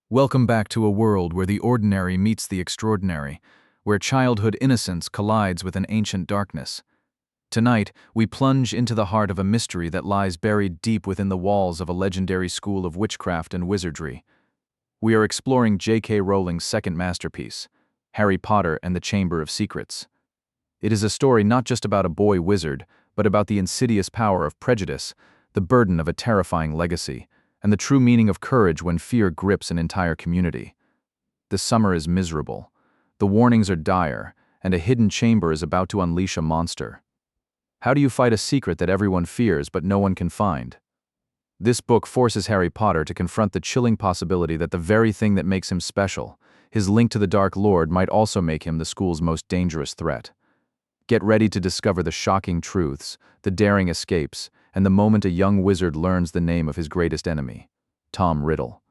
Welcome back to a world where the ordinary meets the extraordinary, where childhood innocence collides with an ancient darkness. Tonight, we plunge into the heart of a mystery that lies buried deep within the walls of a legendary school of witchcraft and wizardry. We are exploring J.K. Rowling's second masterpiece, Harry Potter and the Chamber of Secrets. It is a story not just about a boy wizard, but about the insidious power of prejudice, the burden of a terrifying legacy, and the true meaning of courage when fear grips an entire community. The summer is miserable. The warnings are dire, and a hidden chamber is about to unleash a monster. How do you fight a secret that everyone fears but no one can find? This book forces Harry Potter to confront the chilling possibility that the very thing that makes him special, his link to the Dark Lord, might also make him the school's most dangerous threat. Get ready to discover the shocking truths, the daring escapes, and the moment a young wizard learns the name of his greatest enemy, Tom Riddle.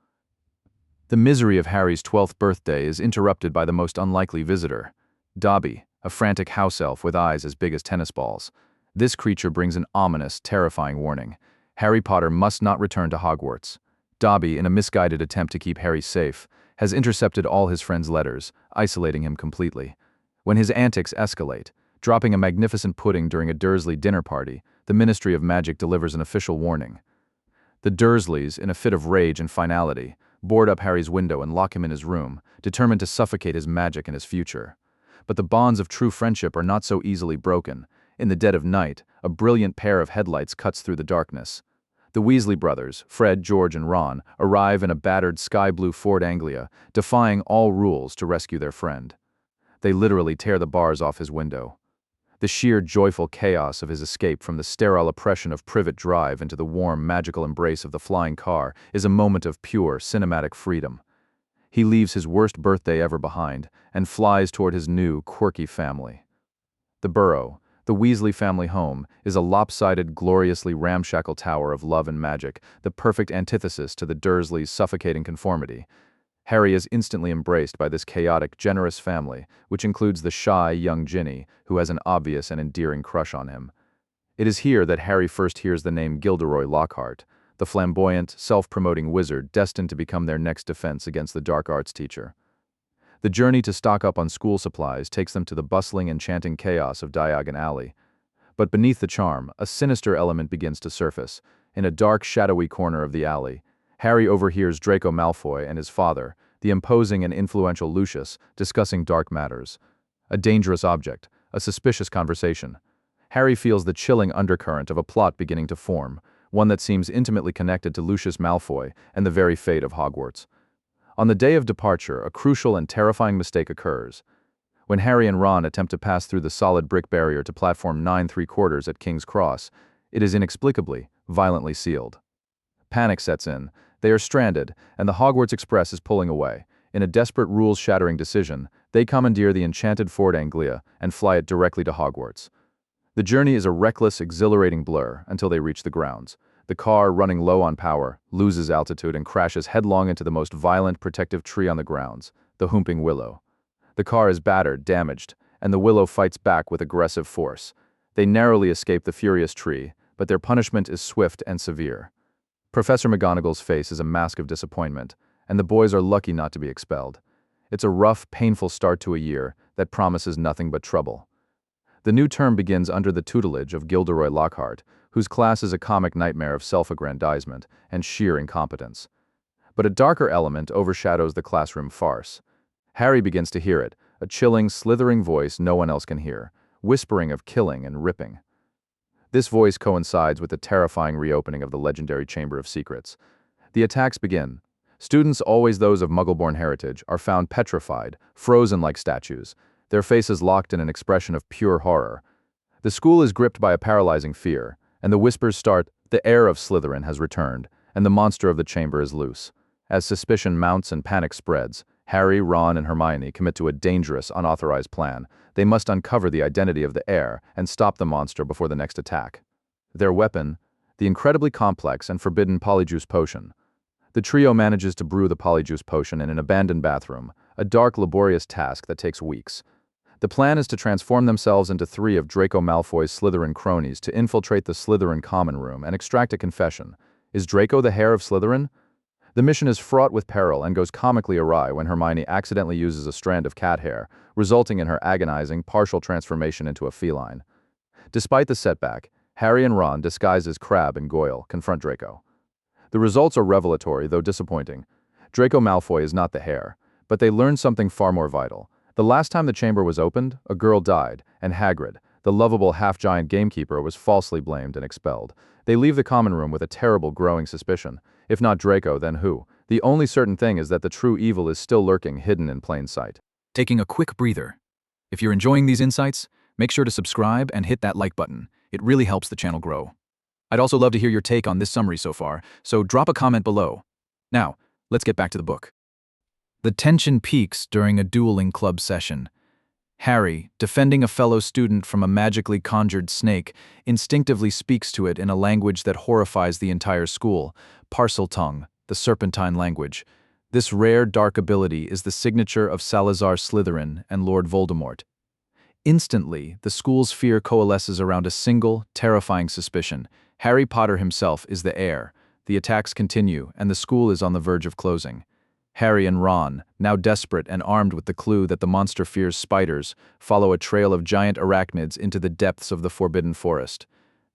The misery of Harry's 12th birthday is interrupted by the most unlikely visitor, Dobby, a frantic house elf with eyes as big as tennis balls. This creature brings an ominous, terrifying warning. Harry Potter must not return to Hogwarts. Dobby, in a misguided attempt to keep Harry safe, has intercepted all his friends' letters, isolating him completely. When his antics escalate, dropping a magnificent pudding during a Dursley dinner party, the Ministry of Magic delivers an official warning. The Dursleys, in a fit of rage and finality, board up Harry's window and lock him in his room, determined to suffocate his magic and his future. But the bonds of true friendship are not so easily broken. In the dead of night, a brilliant pair of headlights cuts through the darkness. The Weasley brothers, Fred, George, and Ron, arrive in a battered sky-blue Ford Anglia, defying all rules to rescue their friend. They literally tear the bars off his window. The sheer joyful chaos of his escape from the sterile oppression of Privet Drive into the warm, magical embrace of the flying car is a moment of pure, cinematic freedom. He leaves his worst birthday ever behind and flies toward his new, quirky family. The Burrow, the Weasley family home, is a lopsided, gloriously ramshackle tower of love and magic, the perfect antithesis to the Dursleys' suffocating conformity. Harry is instantly embraced by this chaotic, generous family, which includes the shy, young Ginny, who has an obvious and endearing crush on him. It is here that Harry first hears the name Gilderoy Lockhart, the flamboyant, self-promoting wizard destined to become their next defense against the dark arts teacher. The journey to stock up on school supplies takes them to the bustling, enchanting chaos of Diagon Alley. But beneath the charm, a sinister element begins to surface. In a dark, shadowy corner of the alley, Harry overhears Draco Malfoy and his father, the imposing and influential Lucius, discussing dark matters. A dangerous object, a suspicious conversation. Harry feels the chilling undercurrent of a plot beginning to form, one that seems intimately connected to Lucius Malfoy and the very fate of Hogwarts. On the day of departure, a crucial and terrifying mistake occurs. When Harry and Ron attempt to pass through the solid brick barrier to platform 9¾ at King's Cross, it is inexplicably, violently sealed. Panic sets in. They are stranded, and the Hogwarts Express is pulling away. In a desperate, rules-shattering decision, they commandeer the enchanted Ford Anglia and fly it directly to Hogwarts. The journey is a reckless, exhilarating blur until they reach the grounds. The car, running low on power, loses altitude and crashes headlong into the most violent protective tree on the grounds, the Whomping Willow. The car is battered, damaged, and the willow fights back with aggressive force. They narrowly escape the furious tree, but their punishment is swift and severe. Professor McGonagall's face is a mask of disappointment, and the boys are lucky not to be expelled. It's a rough, painful start to a year that promises nothing but trouble. The new term begins under the tutelage of Gilderoy Lockhart, whose class is a comic nightmare of self-aggrandizement and sheer incompetence. But a darker element overshadows the classroom farce. Harry begins to hear it, a chilling, slithering voice no one else can hear, whispering of killing and ripping. This voice coincides with the terrifying reopening of the legendary Chamber of Secrets. The attacks begin. Students, always those of Muggle-born heritage, are found petrified, frozen like statues, their faces locked in an expression of pure horror. The school is gripped by a paralyzing fear, and the whispers start, "The heir of Slytherin has returned, and the monster of the chamber is loose." As suspicion mounts and panic spreads, Harry, Ron, and Hermione commit to a dangerous, unauthorized plan. They must uncover the identity of the heir and stop the monster before the next attack. Their weapon, the incredibly complex and forbidden Polyjuice Potion. The trio manages to brew the Polyjuice Potion in an abandoned bathroom, a dark, laborious task that takes weeks. The plan is to transform themselves into 3 of Draco Malfoy's Slytherin cronies to infiltrate the Slytherin common room and extract a confession. Is Draco the heir of Slytherin? The mission is fraught with peril and goes comically awry when Hermione accidentally uses a strand of cat hair, resulting in her agonizing, partial transformation into a feline. Despite the setback, Harry and Ron, disguised as Crabbe and Goyle, confront Draco. The results are revelatory, though disappointing. Draco Malfoy is not the heir, but they learn something far more vital. The last time the chamber was opened, a girl died, and Hagrid, the lovable half-giant gamekeeper, was falsely blamed and expelled. They leave the common room with a terrible growing suspicion. If not Draco, then who? The only certain thing is that the true evil is still lurking, hidden in plain sight. Taking a quick breather. If you're enjoying these insights, make sure to subscribe and hit that like button. It really helps the channel grow. I'd also love to hear your take on this summary so far, so drop a comment below. Now, let's get back to the book. The tension peaks during a dueling club session. Harry, defending a fellow student from a magically conjured snake, instinctively speaks to it in a language that horrifies the entire school, Parseltongue, the serpentine language. This rare dark ability is the signature of Salazar Slytherin and Lord Voldemort. Instantly, the school's fear coalesces around a single, terrifying suspicion. Harry Potter himself is the heir. The attacks continue, and the school is on the verge of closing. Harry and Ron, now desperate and armed with the clue that the monster fears spiders, follow a trail of giant arachnids into the depths of the Forbidden Forest.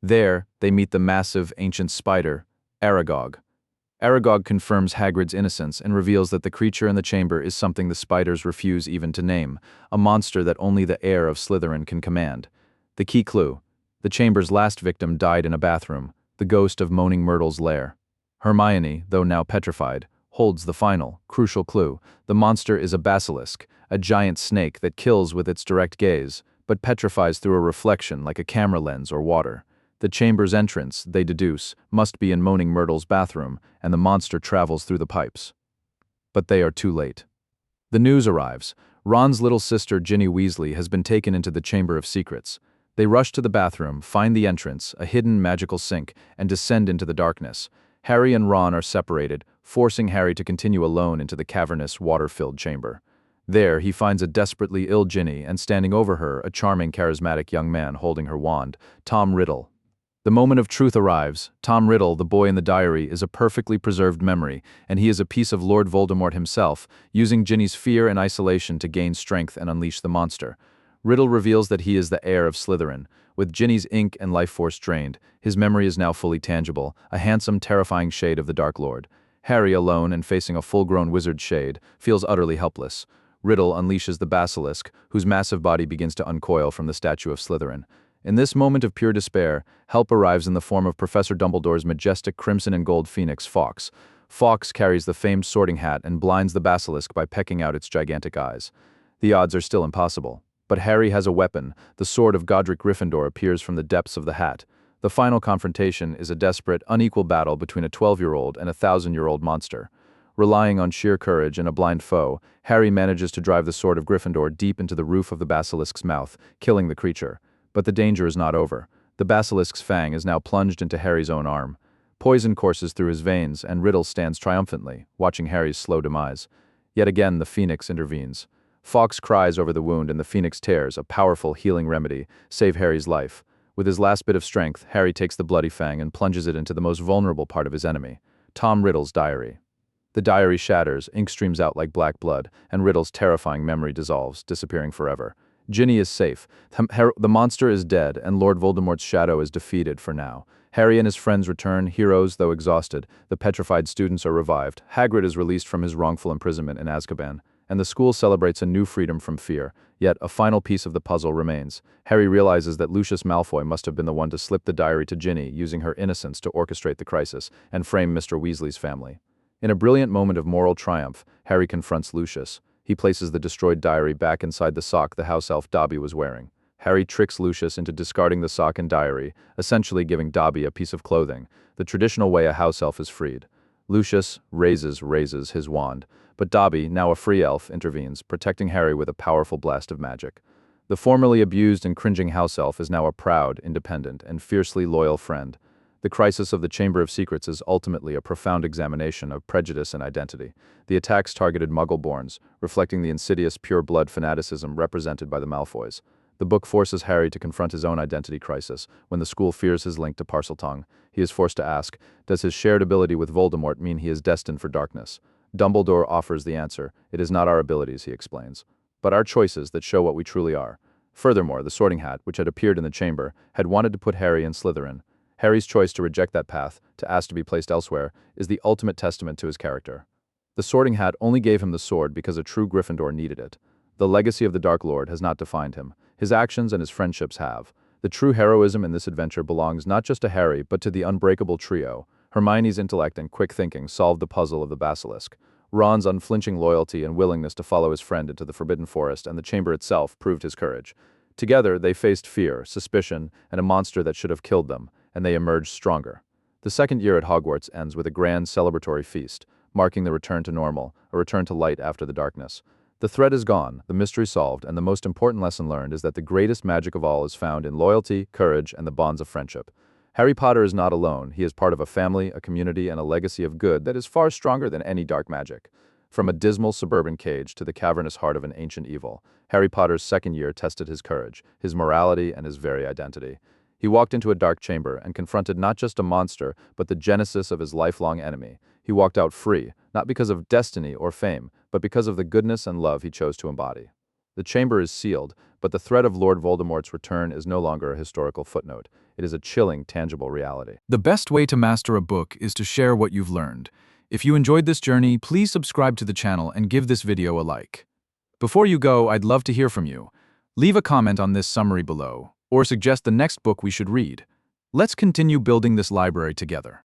There, they meet the massive, ancient spider, Aragog. Aragog confirms Hagrid's innocence and reveals that the creature in the chamber is something the spiders refuse even to name, a monster that only the heir of Slytherin can command. The key clue: the chamber's last victim died in a bathroom, the ghost of Moaning Myrtle's lair. Hermione, though now petrified, holds the final, crucial clue. The monster is a basilisk, a giant snake that kills with its direct gaze, but petrifies through a reflection like a camera lens or water. The chamber's entrance, they deduce, must be in Moaning Myrtle's bathroom, and the monster travels through the pipes. But they are too late. The news arrives. Ron's little sister Ginny Weasley has been taken into the Chamber of Secrets. They rush to the bathroom, find the entrance, a hidden magical sink, and descend into the darkness. Harry and Ron are separated, forcing Harry to continue alone into the cavernous, water-filled chamber. There, he finds a desperately ill Ginny, and standing over her, a charming, charismatic young man holding her wand, Tom Riddle. The moment of truth arrives. Tom Riddle, the boy in the diary, is a perfectly preserved memory, and he is a piece of Lord Voldemort himself, using Ginny's fear and isolation to gain strength and unleash the monster. Riddle reveals that he is the heir of Slytherin. With Ginny's ink and life force drained, his memory is now fully tangible, a handsome, terrifying shade of the Dark Lord. Harry, alone and facing a full-grown wizard shade, feels utterly helpless. Riddle unleashes the basilisk, whose massive body begins to uncoil from the statue of Slytherin. In this moment of pure despair, help arrives in the form of Professor Dumbledore's majestic crimson and gold phoenix, Fawkes. Fawkes carries the famed sorting hat and blinds the basilisk by pecking out its gigantic eyes. The odds are still impossible. But Harry has a weapon. The sword of Godric Gryffindor appears from the depths of the hat. The final confrontation is a desperate, unequal battle between a 12-year-old and a 1,000-year-old monster. Relying on sheer courage and a blind foe, Harry manages to drive the sword of Gryffindor deep into the roof of the basilisk's mouth, killing the creature. But the danger is not over. The basilisk's fang is now plunged into Harry's own arm. Poison courses through his veins, and Riddle stands triumphantly, watching Harry's slow demise. Yet again, the phoenix intervenes. Fawkes cries over the wound, and the phoenix tears, a powerful healing remedy, save Harry's life. With his last bit of strength, Harry takes the bloody fang and plunges it into the most vulnerable part of his enemy, Tom Riddle's diary. The diary shatters, ink streams out like black blood, and Riddle's terrifying memory dissolves, disappearing forever. Ginny is safe. The monster is dead, and Lord Voldemort's shadow is defeated for now. Harry and his friends return, heroes though exhausted. The petrified students are revived. Hagrid is released from his wrongful imprisonment in Azkaban, and the school celebrates a new freedom from fear. Yet, a final piece of the puzzle remains. Harry realizes that Lucius Malfoy must have been the one to slip the diary to Ginny, using her innocence to orchestrate the crisis and frame Mr. Weasley's family. In a brilliant moment of moral triumph, Harry confronts Lucius. He places the destroyed diary back inside the sock the house elf Dobby was wearing. Harry tricks Lucius into discarding the sock and diary, essentially giving Dobby a piece of clothing, the traditional way a house elf is freed. Lucius raises his wand, but Dobby, now a free elf, intervenes, protecting Harry with a powerful blast of magic. The formerly abused and cringing house elf is now a proud, independent, and fiercely loyal friend. The crisis of the Chamber of Secrets is ultimately a profound examination of prejudice and identity. The attacks targeted Muggle-borns, reflecting the insidious pure-blood fanaticism represented by the Malfoys. The book forces Harry to confront his own identity crisis. When the school fears his link to Parseltongue, he is forced to ask, does his shared ability with Voldemort mean he is destined for darkness? Dumbledore offers the answer. It is not our abilities, he explains, but our choices that show what we truly are. Furthermore, the Sorting Hat, which had appeared in the chamber, had wanted to put Harry in Slytherin. Harry's choice to reject that path, to ask to be placed elsewhere, is the ultimate testament to his character. The Sorting Hat only gave him the sword because a true Gryffindor needed it. The legacy of the Dark Lord has not defined him. His actions and his friendships have. The true heroism in this adventure belongs not just to Harry, but to the unbreakable trio. Hermione's intellect and quick thinking solved the puzzle of the basilisk. Ron's unflinching loyalty and willingness to follow his friend into the Forbidden Forest and the chamber itself proved his courage. Together, they faced fear, suspicion, and a monster that should have killed them, and they emerged stronger. The second year at Hogwarts ends with a grand celebratory feast, marking the return to normal, a return to light after the darkness. The threat is gone, the mystery solved, and the most important lesson learned is that the greatest magic of all is found in loyalty, courage, and the bonds of friendship. Harry Potter is not alone. He is part of a family, a community, and a legacy of good that is far stronger than any dark magic. From a dismal suburban cage to the cavernous heart of an ancient evil, Harry Potter's second year tested his courage, his morality, and his very identity. He walked into a dark chamber and confronted not just a monster, but the genesis of his lifelong enemy. He walked out free, not because of destiny or fame, but because of the goodness and love he chose to embody. The chamber is sealed, but the threat of Lord Voldemort's return is no longer a historical footnote. It is a chilling, tangible reality. The best way to master a book is to share what you've learned. If you enjoyed this journey, please subscribe to the channel and give this video a like. Before you go, I'd love to hear from you. Leave a comment on this summary below, or suggest the next book we should read. Let's continue building this library together.